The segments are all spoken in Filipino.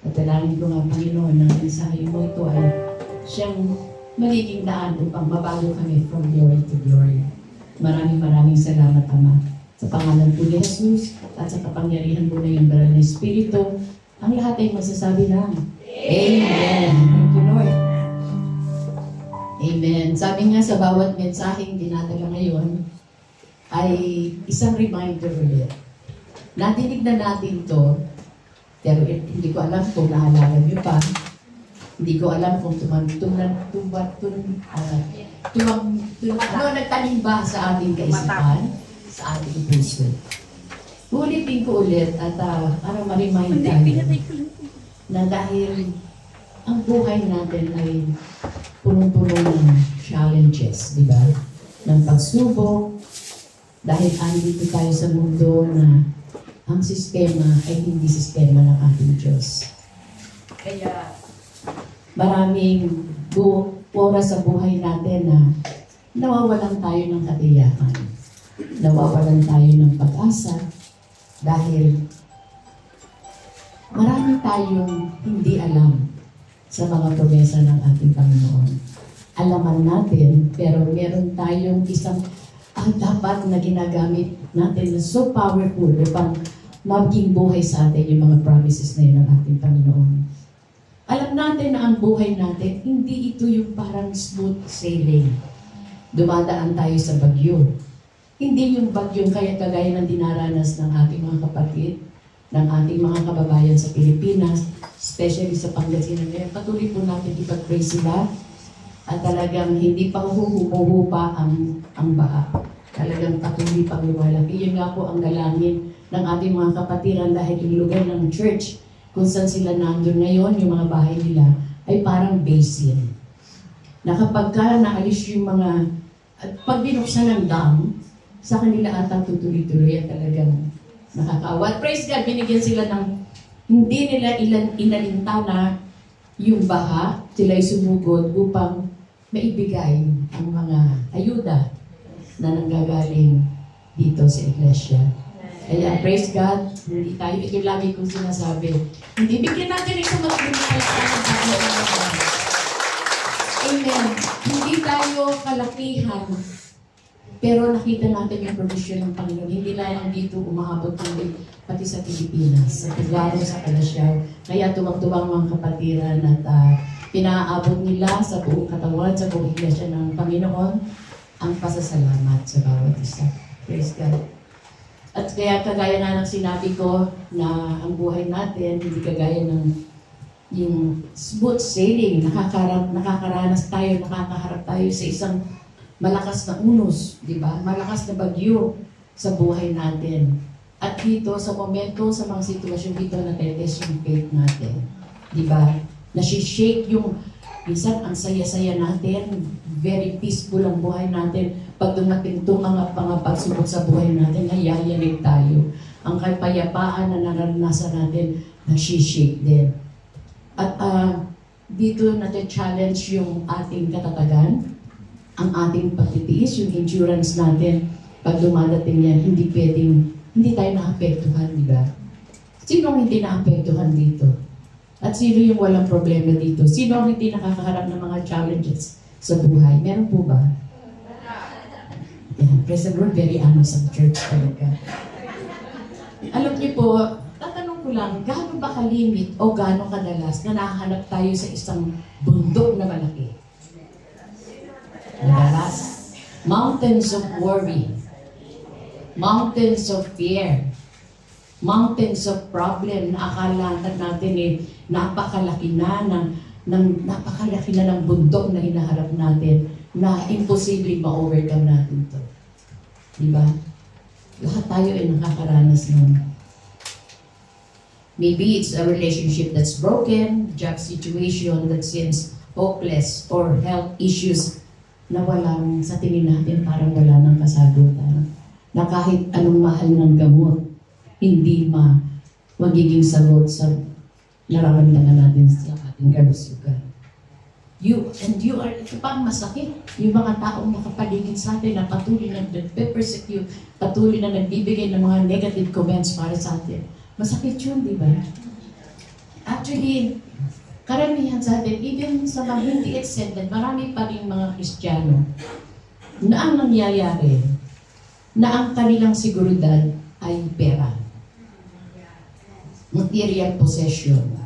At dalangin ko nga, Panginoon, na mensahe mo ito ay siyang magiging daan upang mabago kami from glory to glory. Maraming salamat, Ama. Sa pangalan po ni Jesus at sa kapangyarihan po na yung banal na Espiritu, ang lahat ay magsasabi ng Amen. Thank you, Lord. Amen. Sabi nga sa bawat mensaheng dinadala ngayon ay isang reminder ulit. Natinig na natin to, pero hindi ko alam kung naalala niyo pa. Hindi ko alam kung nagtanim ba sa ating kaisipan, sa ating puso. Ulitin ko ulit at para ma-remind tayo na dahil ang buhay natin ay punong-puno ng challenges, di ba? Ng pagsubok, dahil andito tayo sa mundo na ang sistema ay hindi sistema ng ating Diyos. Kaya maraming oras sa buhay natin na nawawalan tayo ng katiyakan. Nawawalan tayo ng pag-asa dahil marami tayong hindi alam sa mga promesa ng ating Panginoon. Alaman natin, pero meron tayong isang dapat na ginagamit natin na so powerful upang maging buhay sa atin yung mga promises na yun ng ating Panginoon. Alam natin na ang buhay natin, hindi ito yung parang smooth sailing. Dumadaan tayo sa bagyo. Hindi yung bagyong kagaya ng dinaranas ng ating mga kapatid, ng ating mga kababayan sa Pilipinas, especially sa Pangasinan ngayon. Patuloy po natin ipag-praise sila at talagang hindi pa humuhupa ang baha. Talagang patuloy pang lumalaki. Yun nga po ang dalangin ng ating mga kapatiran dahil yung lugar ng church kung saan sila nandun ngayon, yung mga bahay nila, ay parang basin. Na kapag ka naalis yung mga, at pag binuksan ng dam, sa kanila ata tutuloy-tuloy at talagang nakakaawa. Praise God, binigyan sila ng, hindi nila inalintaw na yung baha, sila'y sumugod upang maibigay ang mga ayuda na nanggagaling dito sa iglesia. Kaya praise God, hindi tayo, ito lagi kong sinasabi, hindi bigyan natin isang matulungan ng Panginoon. Amen. Hindi tayo kalakihan, pero nakita natin yung provision ng Panginoon. Hindi lang dito umaabot kundi pati sa Pilipinas, sa Tuglaro, sa Kalasyaw. Kaya tumang-tumang mga kapatiran at pinaabot nila sa buong katawan, sa buong iglesia ng Panginoon, ang pasasalamat sa bawat isa. Praise God. At kaya kagaya nga ng sinabi ko na ang buhay natin, hindi kagaya ng yung smooth sailing, nakakaranas tayo, nakakaharap tayo sa isang malakas na unos, di ba? Malakas na bagyo sa buhay natin. At dito, sa momento, sa mga sitwasyon dito, natetest yung faith natin. Di ba? Nasi-shake yung, minsan, ang saya-saya natin, very peaceful ang buhay natin. Pag dumating itong mga pagsubok sa buhay natin, nayayanig tayo. Ang kapayapaan na naranasan natin, nasi-shake din. At dito nati-challenge yung ating katatagan, ang ating pagtitiis, yung endurance natin, pag dumadating yan, hindi tayo naapektuhan, di ba? Sino ang hindi naapektuhan dito? At sino yung walang problema dito? Sino ang hindi nakakaharap ng mga challenges sa buhay? Meron po ba? Yeah, praise the Lord, very honest ang church talaga. Alam niyo po, tatanong ko lang, gaano ba kalimit o gaano kadalas na nahanap tayo sa isang bundok na malaki? Madalas, mountains of worry, mountains of fear, mountains of problem na akala natin napakalaki na ng bundok na hinaharap natin na imposible ma-overcome natin to. Diba? Lahat tayo ay nakakaranas nun. Maybe it's a relationship that's broken, job situation that seems hopeless, or health issues na walang, sa tingin natin parang wala ng kasagutan. Na kahit anong mahal ng gamot, hindi magiging sagot sa nararamdaman natin sa ating kalusugan. You are, ito pa ang masakit. Yung mga taong nakapaligid sa atin na patuloy na nag-persecute, patuloy na nagbibigay ng mga negative comments para sa atin. Masakit yun, di ba? Actually, Actually, karamihan sa atin, even sa mga hindi extended, marami pa rin mga Kristiyano na ang nangyayari, na ang kanilang seguridad ay pera. Material possession.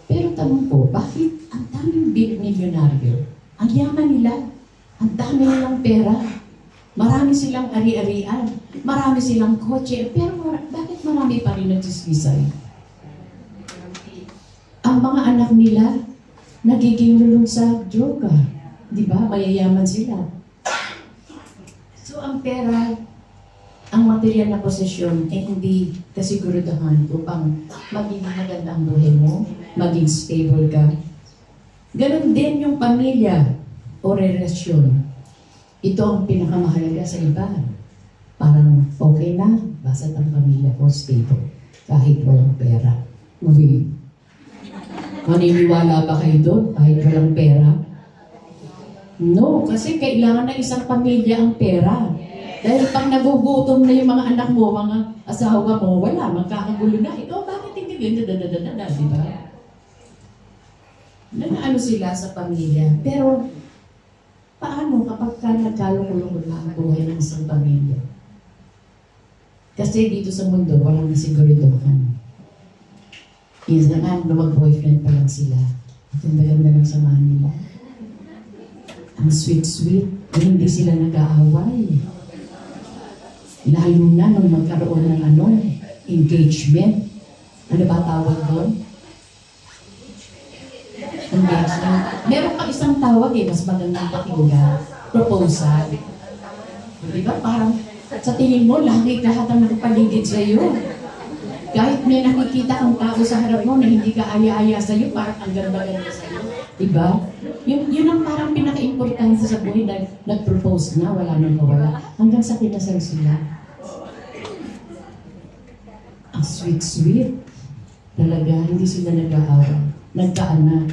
Pero tanong ko, bakit ang daming milyonaryo? Ang yaman nila, ang dami nilang pera. Marami silang ari-arian, marami silang kotse, pero bakit marami pa rin nagsisisay? Ang mga anak nila, nagiging lulong sa droga. Di ba? Mayayaman sila. So, ang pera, ang material na posisyon, ay hindi kasiguraduhan upang maging maganda ang buhay mo, maging stable ka. Ganon din yung pamilya o relasyon. Ito ang pinakamahalaga sa iba. Parang okay na, basta ang pamilya ko stable, kahit walang pera. Uy, maniniwala ba kayo doon kahit walang pera? No, kasi kailangan ng isang pamilya ang pera. Dahil pag nagugutom na yung mga anak mo, mga asawa mo, wala, magkakagulo na. Ito, bakit hindi ganyan? Di ba? Ano sila sa pamilya. Pero, paano kapag ka nagkalong-kulong na ang buhay ng isang pamilya? Kasi dito sa mundo, walang nasiguraduhan. Minsan nga, mag-boyfriend pa lang sila. Ganda-ganda ng samahan nila. Ang sweet-sweet, hindi sila nag-aaway. Lalo na nung magkaroon ng engagement. Ano ba tawag doon? Engagement. Meron pa isang tawag mas magandang pakinggan. Proposal. Di ba? Parang sa tingin mo, lahat ang nakapaligid sa iyo. Kahit may nakikita kang tao sa harap mo na hindi ka aya-aya sa iyo, parang ang ganda-ganda sa iyo. Diba? Yun ang parang pinaka-importante sa buhay na nag-propose na, wala nang mawala. Hanggang sa kinasal sila. Ang sweet-sweet. Talaga, hindi sila nag-aawa. Nagkaanak.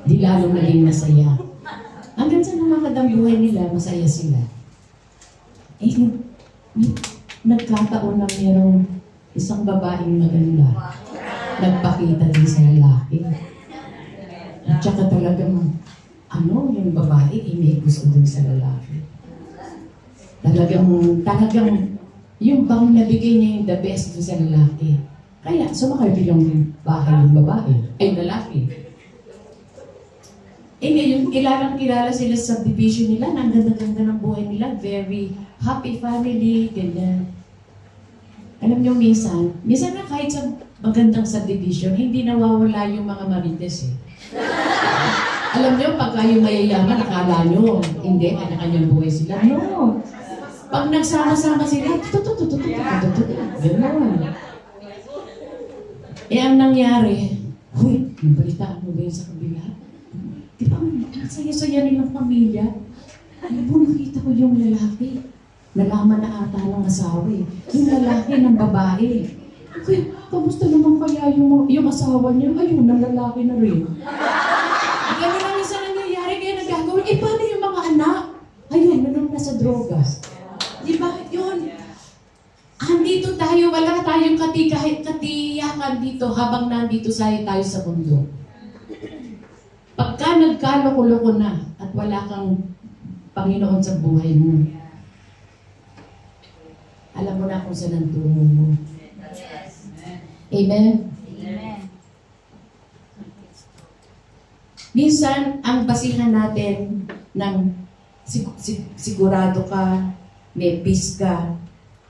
Di lalong naging masaya. Hanggang sa namakadang buhay nila, masaya sila. Nagkataon na merong isang babaeng maganda. Nagpakita din sa lalaki. At saka talagang, yung babae, may gusto dun sa lalaki. Talagang, yung bang nabigay niya yung the best dun sa lalaki. Kaya, sumakay yung bahay ng babae, ay lalaki. Ngayon, kilala sila sa subdivision nila, ang ganda-ganda ng buhay nila, very happy family, ganyan. Alam niyo, minsan na kahit sa magandang subdivision, hindi nawawala yung mga marites Alam niyo, pagka yung mayayaman, akala niyo, hindi, kanya-kanyang buhay sila. No. Pag nagsama-sama sila, gano'n. Ang nangyari, huy, nabalitaan mo ba yun sa kabila? Di ba, ang saya-saya nilang pamilya? Nakita ko yung lalaki. Nalaman na ata ng asawa Yung lalaki ng babae. Okay, kamusta naman kaya yung asawa niya? Ayun, ng lalaki na rin. Ganun lang isa nangyayari kaya nagagawin. Paano yung mga anak? Ayun, nanong nasa drogas. Di ba? Yun. Andito tayo, wala tayong katiyakan dito habang nandito tayo sa mundo. Pagka nagkaloko-loko na at wala kang Panginoon sa buhay mo, alam mo na kung saan ang tungo mo. Amen? Amen. Minsan, ang basihan natin ng sigurado ka, may peace ka,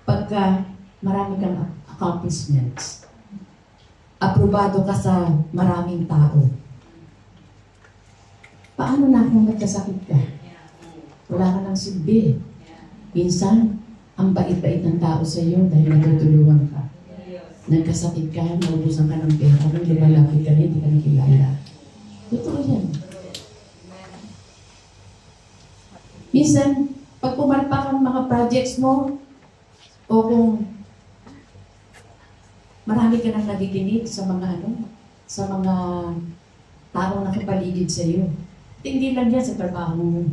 pagka marami kang accomplishments. Aprobado ka sa maraming tao. Paano na kung nagkasakit ka? Wala ka ng silbi. Minsan, ang bait-bait ng tao sa iyo dahil natutulungan ka. Nagkasakit ka, naubusan ka ng pera, nung lumalapit ka rin, hindi ka nakilala. Totoo yan. Minsan, pag pumalpak ang mga projects mo, o kung marami ka nang nagiginig sa mga taong nakapaligid sa iyo. Hindi lang yan sa trabaho mo.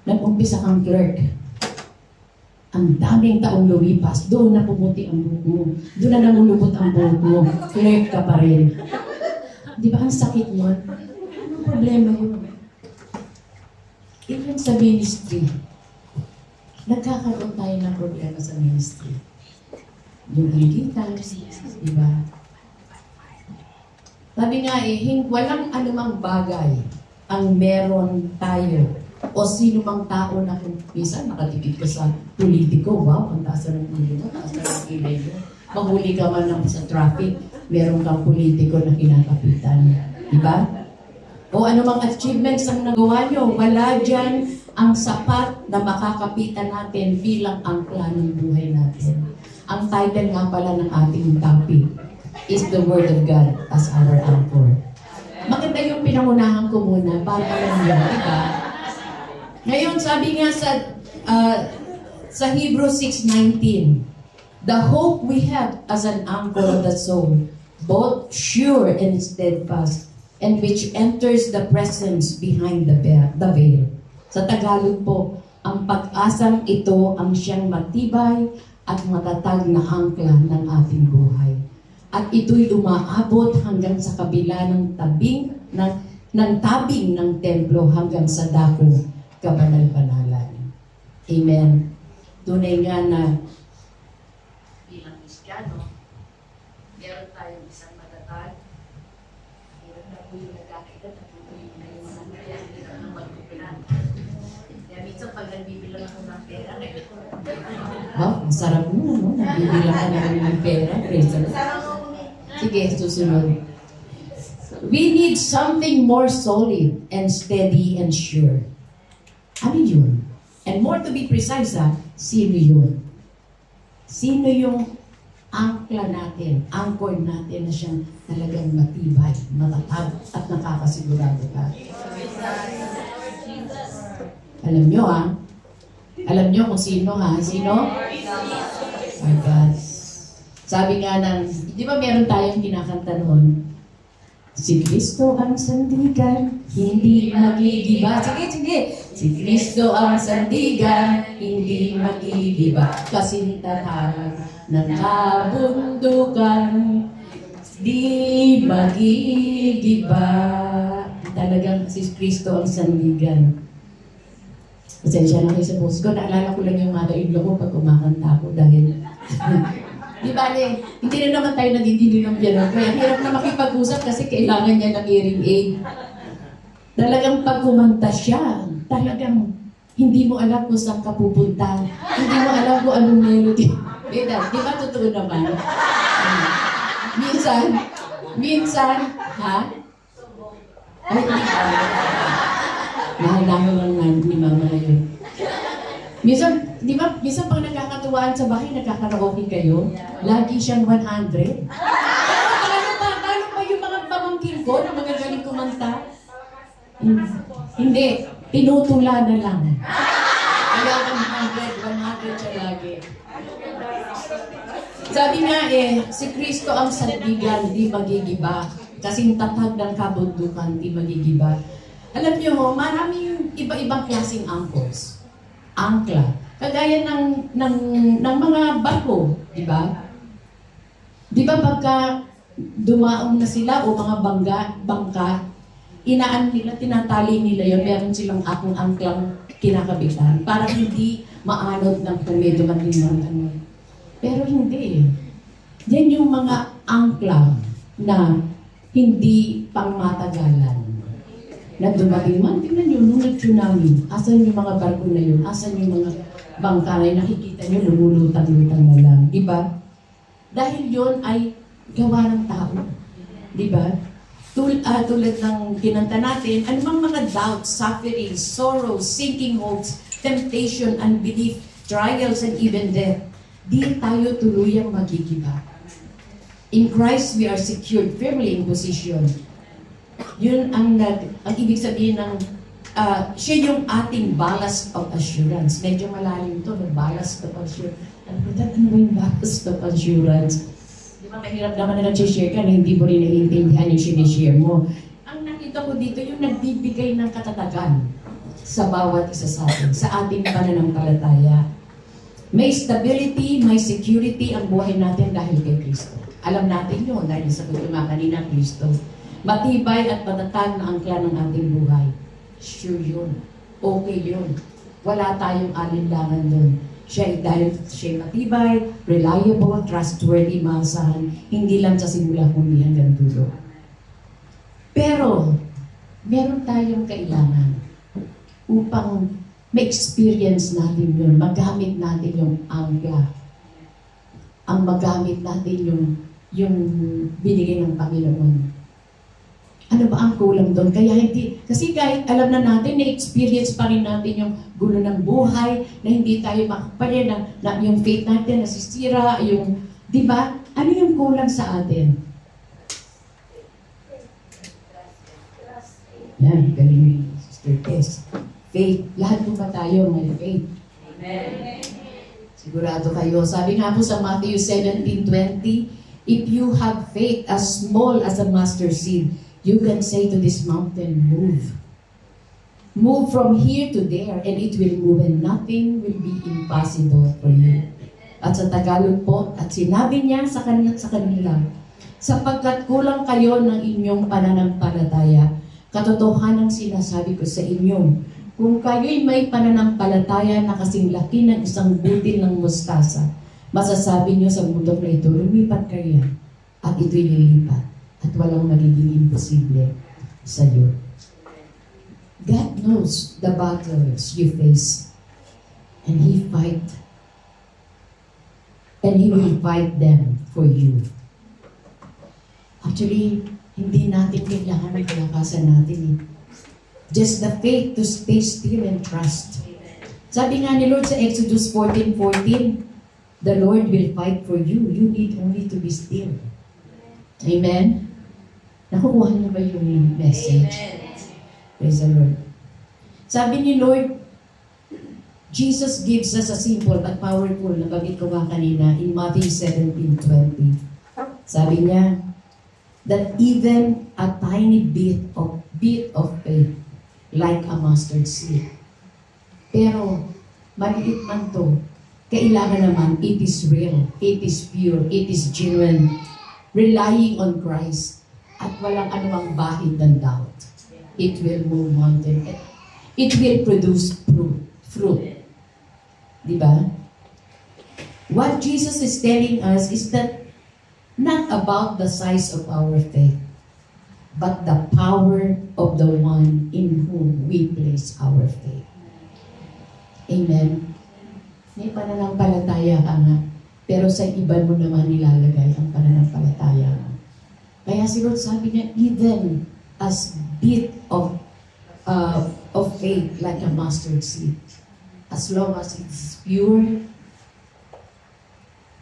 Nag-umpisa kang clerk. Ang daming taong lumipas, doon na pumuti ang buhok mo. Doon na namulubot ang buhok mo. Clerk ka pa rin. Di ba ang sakit nun? Anong problema yun? Even sa ministry, nagkakaroon tayo ng problema sa ministry. Yung hilitan, di ba? Sabi nga walang anumang bagay ang meron tayo o sino mang tao na kung minsan nakatipid ka sa politiko, wow, ang taas na ng ulo mo, taas na ng kilay mo. Maghuli ka man sa traffic, meron kang politiko na kinakapitan. Diba? O anumang achievements ang nagawa nyo, wala dyan ang sapat na makakapitan natin bilang angkla ng buhay natin. Ang title nga pala ng ating topic is the Word of God as our anchor. Maganda yung pinangunahan ko muna para alam nyo, diba? Ngayon, sabi nga sa Hebrews 6:19, the hope we have as an anchor of the soul, both sure and steadfast, and which enters the presence behind the veil. Sa Tagalog po, ang pag-asang ito ang siyang matibay at matatag na angkla ng ating buhay. At ito'y umaabot hanggang sa kabila ng tabing ng templo hanggang sa dakong kabanal-banalan. Amen. Tunay nga na bilang Kristiyano, meron tayong isang matatag. Hirap na po yung nagkakailan at tutuloy na yung mga kaya hirap na magpupilan. Kaya minsan pag nagbibilang ako ng pera, ang sarap mo, no? Nagbibilang ka namin ng pera. Praise the Lord. Sige, susunod. We need something more solid and steady and sure. Ano yun? And more to be precise, sino yun? Sino yung angkla natin, anchor natin na siyang talagang matibay, matatag, at nakakasigurado ka? Alam nyo, Alam nyo kung sino, Sino? My God. Sabi nga di ba meron tayong kinakanta noon? Si Kristo ang sandigan, hindi magigiba. Sige. Si Kristo ang sandigan, hindi magigiba. Kasintahan ng kabundukan, di magigiba. Talagang si Kristo ang sandigan. Pasensya na kayo sa post ko. Naalala ko lang yung mother-in-law ko pag kumakanta ko dahil di ba, hindi na naman tayo nagdidinig ng piano. Kaya hirap na makipag-usap kasi kailangan niya ng hearing aid. Talagang pag kumanta siya, talagang hindi mo alam kung saan ka pupunta. Hindi mo alam kung anong melody. Di ba totoo naman? Minsan, Ay, mahal lang ni Mama na yun. Minsan pag nagkakatuwaan sa bahay, nagkakaraoke kayo, lagi siyang 100. Paano ba yung mga pamangkin ko na magagaling kumanta? Hindi, tinutula na lang. Kaya 100 siya lagi. Sabi nga si Kristo ang sandigan, di magigiba. Kasing tatag ng kabundukan, di magigiba. Alam niyo, maraming iba-ibang klaseng anchors. Angkla. Kagaya ng mga barko, di ba? Di ba pagka dumaong na sila o mga bangka, tinatali nila yun, meron silang akong angklang kinakabitan para hindi maanod ng kung dumating ng Pero hindi. Yan yung mga angkla na hindi pangmatagalan. Na dumating man, tingnan nyo, nung nag-tsunami, asan yung mga barko na yun? Asan yung mga bangka na nakikita nyo, lumulutang-lutang na lang. Diba? Dahil yun ay gawa ng tao. Diba? Tulad ng kinanta natin, anumang mga doubts, suffering, sorrows, sinking hopes, temptation, unbelief, trials, and even death, di tayo tuluyang magigiba. In Christ, we are secured firmly in position. Yun ang ibig sabihin ng siya yung ating ballast of assurance. Medyo malalim to, ballast of assurance. Ano ba yung ballast of assurance? Di ba mahirap naman na nag-share ka na hindi mo rin naiintindihan yung sinishare mo. Ang nakita ko dito, yung nagbibigay ng katatagan sa bawat isa sa atin, sa ating pananampalataya. May stability, may security ang buhay natin dahil kay Kristo. Alam natin yun dahil sa kutuma kanina Kristo. Matibay at matatag na angkla ng ating buhay. Sure yun. Okay yun. Wala tayong alinlangan dun. Dahil siya matibay, reliable, trustworthy, maasahan, hindi lang sa simula kundi hanggang dulo. Pero, meron tayong kailangan upang ma-experience natin yun, magamit natin yung angkla. Ang magamit natin yung binigay ng Panginoon. Ano ba ang kulang doon? Kaya hindi, kasi kahit alam na natin, na-experience pa rin natin yung gulo ng buhay, na hindi tayo makapalya, na yung faith natin nasisira, yung, di ba? Ano yung kulang sa atin? Yan, galing ni Sister Tess. Faith. Lahat po ba tayo may faith? Amen. Sigurado kayo. Sabi nga po sa Matthew 17:20, if you have faith as small as a mustard seed, you can say to this mountain, move. Move from here to there, and it will move, and nothing will be impossible for you. At sa Tagalog po, at sinabi niya sa kanila, sapagkat kulang kayo ng inyong pananampalataya, katotohanan sinasabi ko sa inyo, kung kayo'y may pananampalataya na kasing laki ng isang butil ng mustasa, masasabi niyo sa bundok na ito, lumipat kayo at ito'y lilipat at walang magiging imposible sa iyo. God knows the battles you face and He will fight them for you. Actually, hindi natin kailangan ng kalakasan natin eh. Just the faith to stay still and trust. Sabi nga ni Lord sa Exodus 14:14, the Lord will fight for you. You need only to be still. Amen? Nakukuha niyo ba yung message? Amen. Praise the Lord. Sabi ni Lord, Jesus gives us a simple but powerful, nabagit ko nga kanina, in Matthew 17:20. Sabi niya, that even a tiny bit of faith, like a mustard seed. Pero, maliit man to, kailangan naman, it is real, it is pure, it is genuine, relying on Christ, at walang anumang bahid ng doubt. It will move mountain. It will produce fruit. Diba? What Jesus is telling us is that not about the size of our faith, but the power of the one in whom we place our faith. Amen? May pananampalataya ka nga, pero sa iba mo naman nilalagay ang pananampalataya mo. Kaya si Lord sabi niya, even as bit of faith like a mustard seed, as long as it's pure,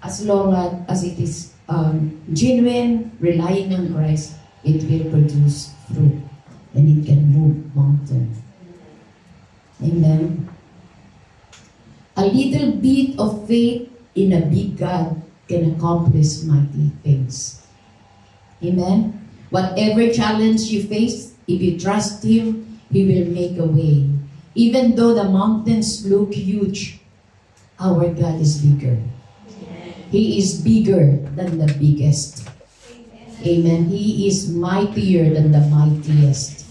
as long as it is genuine, relying on Christ, it will produce fruit and it can move mountain. Amen. A little bit of faith in a big God can accomplish mighty things. Amen. Whatever challenge you face, if you trust Him, He will make a way. Even though the mountains look huge, our God is bigger. He is bigger than the biggest. Amen. He is mightier than the mightiest.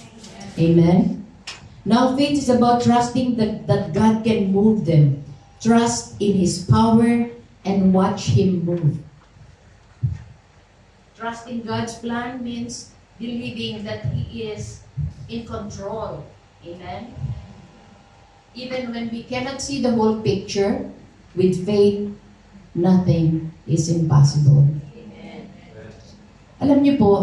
Amen. Now faith is about trusting that God can move them. Trust in His power and watch Him move. Trusting God's plan means believing that He is in control. Amen. Even when we cannot see the whole picture, with faith, nothing is impossible. Amen. Alam niyo po,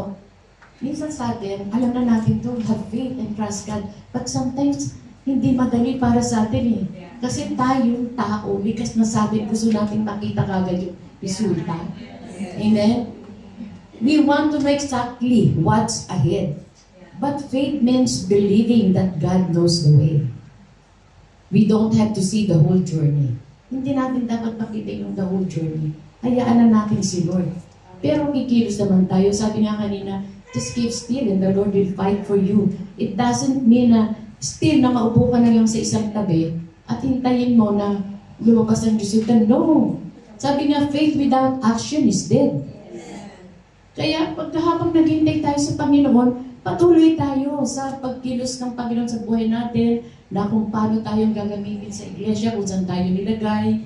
minsan sa atin, alam na natin to, have faith and trust God. But sometimes, hindi madali para sa atin eh. Kasi tayong tao, likas na sa atin, gusto natin makita kagad yung resulta. Amen? We want to know exactly what's ahead. But faith means believing that God knows the way. We don't have to see the whole journey. Hindi natin dapat makita yung the whole journey. Hayaan na natin si Lord. Pero kikilos naman tayo. Sabi nga kanina, just keep still and the Lord will fight for you. It doesn't mean na still na maupo ka na lang sa isang tabi at hintayin mo na lumabas ang resulta. No. Sabi nga, faith without action is dead. Kaya pagkahabang naghintay tayo sa Panginoon, patuloy tayo sa pagkilos ng Panginoon sa buhay natin, na kung paano tayong gagamitin sa iglesia, kung saan tayo nilagay,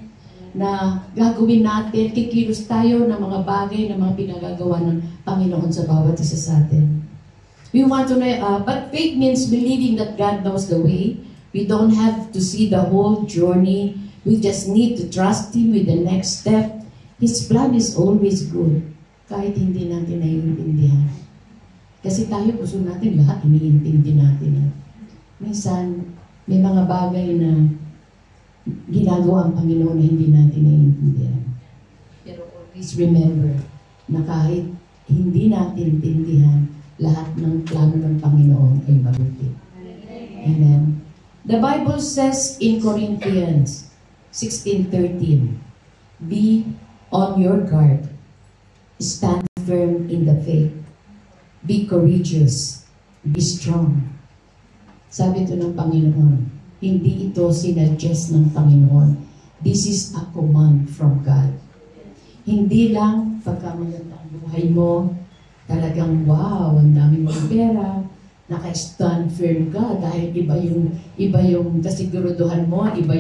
na gagawin natin, kikilos tayo ng mga bagay na mga pinagagawa ng Panginoon sa bawat isa sa atin. We want to know, but faith means believing that God knows the way. We don't have to see the whole journey. We just need to trust Him with the next step. His plan is always good, kahit hindi natin naiintindihan. Kasi tayo gusto natin lahat iniintindi natin. Minsan, may mga bagay na ginagawa ang Panginoon na hindi natin naiintindihan. Pero always remember na kahit hindi natin intindihan, lahat ng plano ng Panginoon ay mabuti. Amen. The Bible says in Corinthians 16:13, be on your guard, stand firm in the faith, be courageous, be strong. Sabi ito ng Panginoon, hindi ito sinuggest ng Panginoon. This is a command from God. Hindi lang pagka maganda ang buhay mo, talagang wow, ang dami mong pera, naka-stand firm ka dahil iba yung kasiguruduhan mo, iba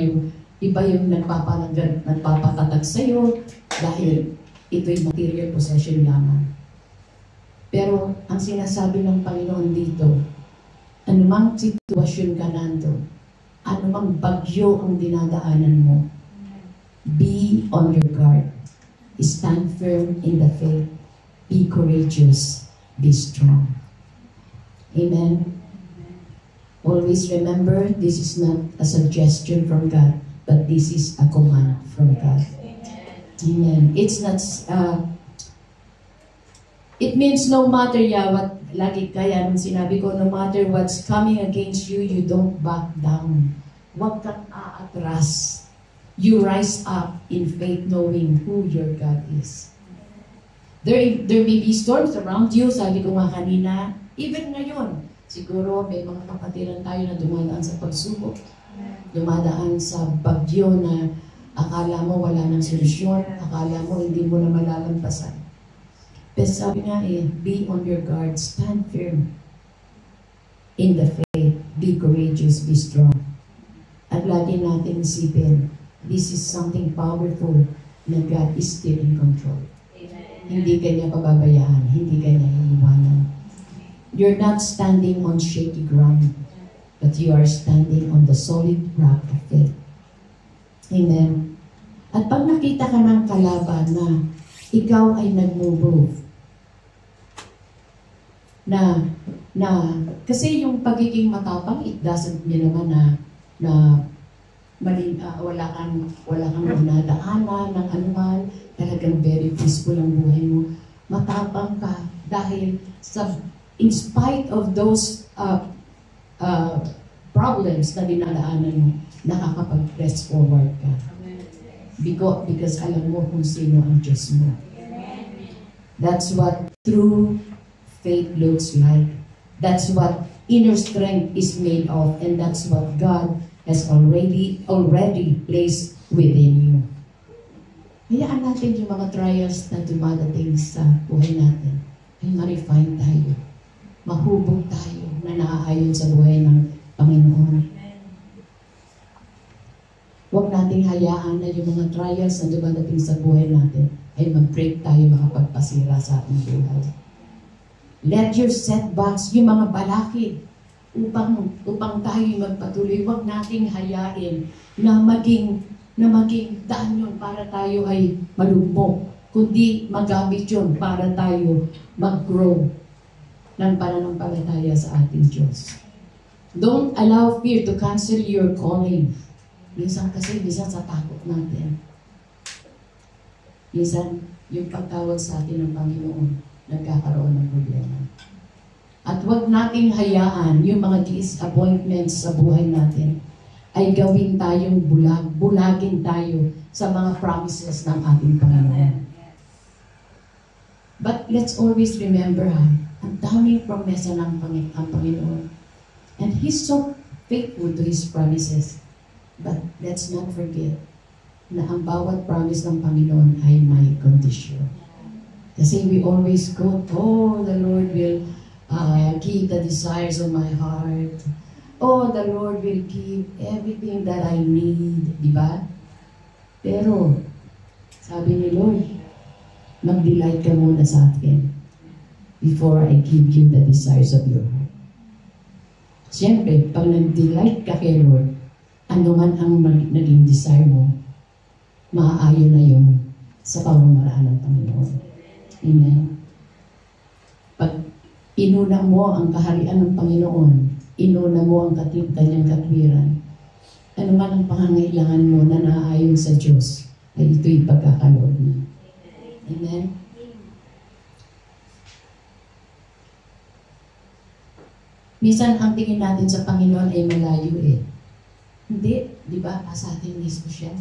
yung nagpapatatag sa'yo dahil ito'y material possession lamang. Pero ang sinasabi ng Panginoon dito, anumang sitwasyon ka nandun, anumang bagyo ang dinadaanan mo, be on your guard, stand firm in the faith, be courageous, be strong. Amen. Always remember, this is not a suggestion from God, but this is a command from God. Amen. It's not, it means no matter what, lagi kaya nung sinabi ko, no matter what's coming against you, you don't back down. Huwag kang aatras. You rise up in faith knowing who your God is. There may be storms around you, sabi ko nga kanina, even ngayon, siguro may mga kapatiran tayo na dumadaan sa pagsubok, dumadaan sa bagyo na akala mo wala ng solusyon, akala mo hindi mo na malalampasan. Pero sabi nga be on your guard, stand firm in the faith, be courageous, be strong. At lagi natin isipin, this is something powerful na God is still in control. Hindi kanya pababayaan, hindi kanya iiwanan. You're not standing on shaky ground, but you are standing on the solid rock of faith. Amen. At pag nakita ka ng kalaban na ikaw ay nag-move, na kasi yung pagiging matapang, it doesn't mean naman wala kang dinadaanan ng anuman, talagang very peaceful ang buhay mo. Matapang ka dahil in spite of those problems na dinadaanan mo, nakakapag-press forward ka. Because alam mo kung sino ang Diyos mo. That's what true faith looks like. That's what inner strength is made of, and that's what God has already placed within you. Hayaan natin yung mga trials na dumadating sa buhay natin ay ma-refine tayo. Mahubog tayo na naaayon sa buhay ng Panginoon. Huwag nating hayaan na yung mga trials na dumadating sa buhay natin ay mag-break tayo, makapagpasira sa ating buhay. Let your setbacks, yung mga balakid, upang tayo magpatuloy, huwag nating hayain na maging daan yun para tayo ay malugmok, kundi magamit yun para tayo mag-grow ng pananampalataya sa ating Diyos. Don't allow fear to cancel your calling. Minsan sa takot natin. Minsan, yung pagtawag sa atin ng Panginoon, nagkakaroon ng problema. At huwag nating hayaan yung mga disappointments sa buhay natin ay gawin tayong bulagin tayo sa mga promises ng ating Panginoon. But let's always remember, ang daming promesa ng Panginoon. And He's so faithful to His promises. But let's not forget, na ang bawat promise ng Panginoon ay may condition. Kasi we always go, oh, the Lord will give the desires of my heart. Oh, the Lord will give everything that I need. Di ba? Pero, sabi ni Lord, mag-delight ka muna sa akin before I give you the desires of your heart. Siyempre, pag nag-delight ka kay Lord, ano man ang naging desire mo, maaayon na yun sa pamamaraan ng Panginoon. Amen. Pag inuna mo ang kaharian ng Panginoon, inuna mo ang kanyang katwiran, ano man ang pangangailangan mo na naaayon sa Diyos, ay ito'y pagkakaloob niya. Amen? Minsan ang tingin natin sa Panginoon ay malayo eh. Hindi, di ba? Sa atin mismo siya.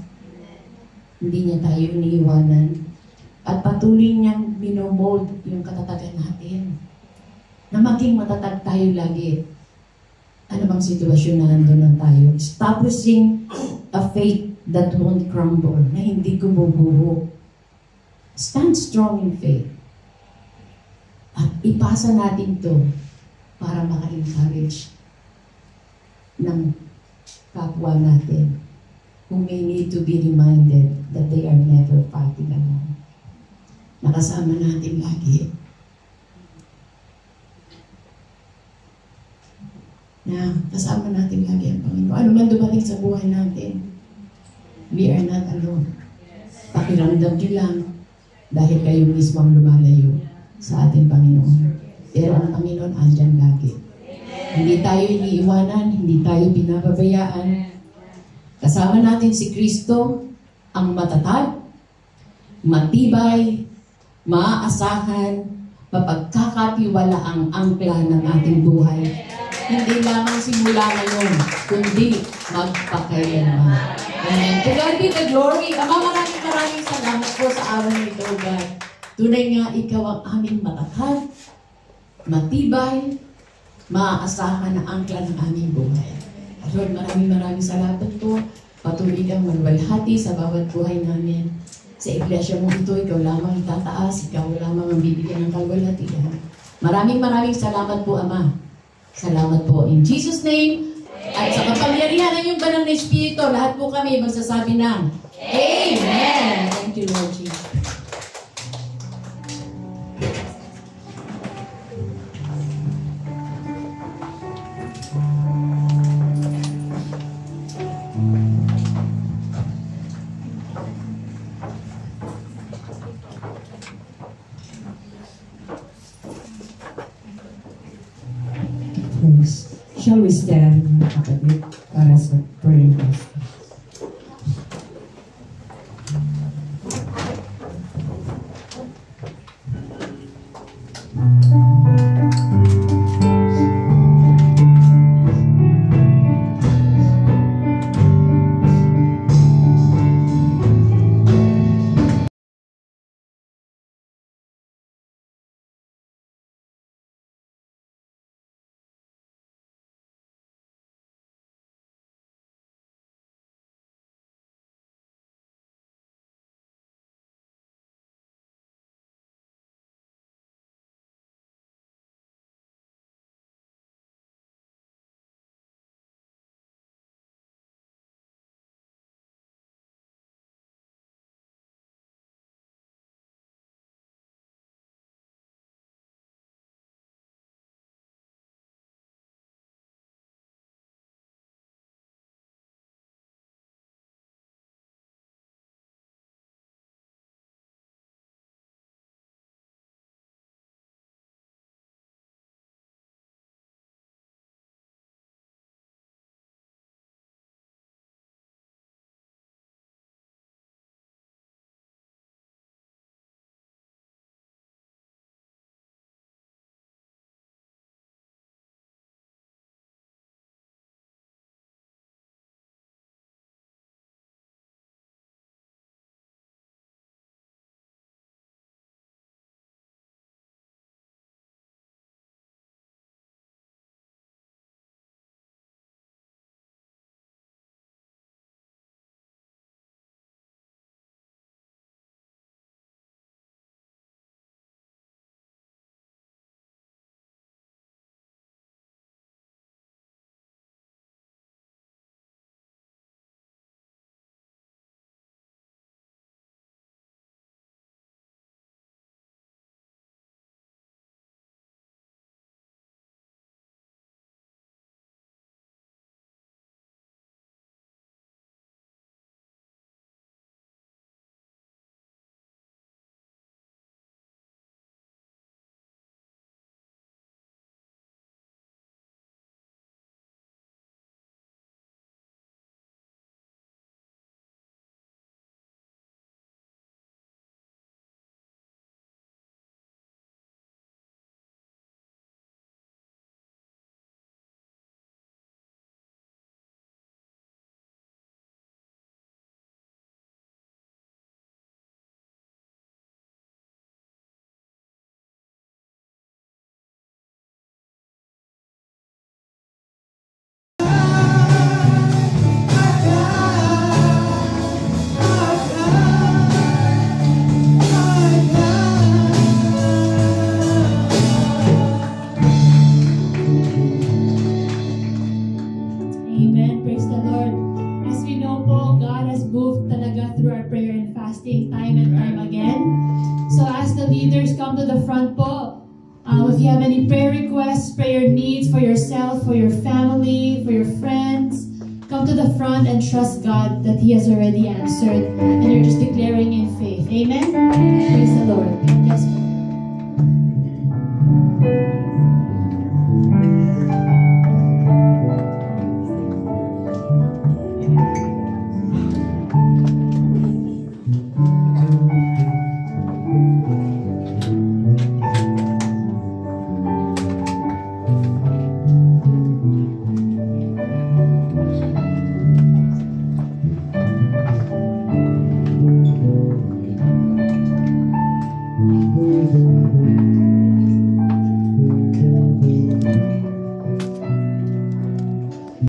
Hindi niya tayo iniiwanan. At patuloy niyang binomold yung katatagan natin. Na maging matatag tayo lagi. Ano bang sitwasyon na nandun na tayo? Establishing a faith that won't crumble, na hindi gumuguho. Stand strong in faith. At ipasa natin to para maka-encourage ng kapwa natin who may need to be reminded that they are never fighting alone. Nakasama natin lagi na kasama natin lagi ang Panginoon. Ano man dumating sa buhay natin, we are not alone. Pakiramdam nyo lang dahil kayo mismo ang lumalayo sa ating Panginoon. Pero ang Panginoon andyan lagi. Hindi tayo iniiwanan, hindi tayo binababayaan. Kasama natin si Kristo, ang matatag, matibay, maaasahan, mapagkakatiwala ang angkla ng ating buhay. Hindi lamang simula ngayon, kundi magpakailanman. Amen. To God be the glory. Ama, maraming salamat po sa araw na ito, God. Tunay nga, ikaw ang aming matatag, matibay, maaasahan na angkla ng aming buhay. At Lord, maraming salamat po. Patuloy kang maluwalhati sa bawat buhay namin. Sa iglesia mo ito, ikaw lamang itataas, ikaw lamang ang bibigyan ng kaluwalhatian. Maraming salamat po, Ama. Salamat po. In Jesus' name, at sa kapangyarihan ng iyong banal na Espiritu, lahat po kami magsasabi ng Amen! Thank you, Lord Jesus. Shall we stand, mga kapatid, para sa prayer? come to the front po. If you have any prayer requests, prayer needs for yourself, for your family, for your friends, come to the front and trust God that He has already answered, and you're just declaring in faith. Amen? Praise the Lord. Yes.